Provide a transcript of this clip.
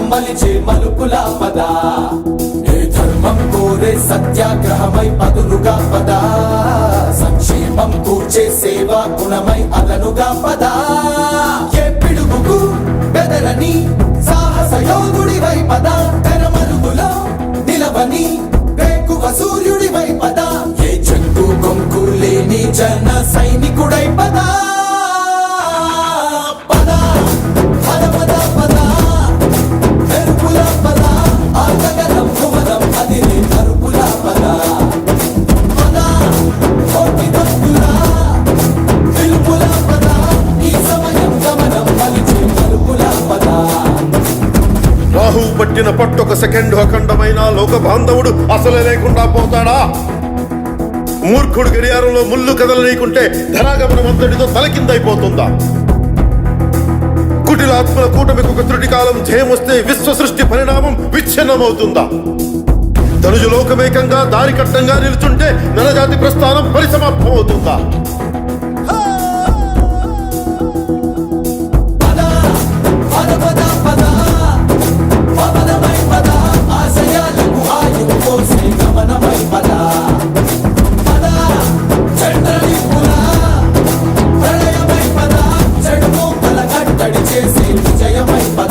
మలిచే మలుపుల పద ఏ ధర్మం కోరే సత్యాగ్రహమై పదులుగా పద సంక్షేమం కూర్చే సేవా గుణమై అదనుగా పద ఏ పిడుగుకు బెదరని సాహస యోధుడివై పద తెరమరుగులో నిలవని వేకువ సూర్యుడివై పద ఏ చెట్టు కొంకు లేని జన సైనికుడై పద పద పద పద పద మెరుపుల పద ఆగగలం భువనం అది నీ మరుపుల పద పద కోటి భక్తుల పిలుపుల పద ఈ సమయం గమనం మలిచే మరుపుల పద రాహు పట్టిన పట్టొక సెకండ్ అఖండమైన లోక బాంధవుడు అసలే లేకుండా పోతాడా? మూర్ఖుడు గడియారంలో ముళ్ళు కదలనీకుంటే ధనాగమనం అంతటితో తలకిందైపోతుందా? కుటిలాత్మల కూటమికి ఒక త్రుటి కాలం జయమొస్తే విశ్వ సృష్టి పరిణామం విచ్ఛిన్నమవుతుందా? ధనుజు లోకమేకంగా దారి కట్టంగా నిలుచుంటే నరజాతి ప్రస్థానం పరిసమాప్తమవుతుందా? ప్రళయమై పద చెడు మూకల కట్టడి చేసి విజయమై పద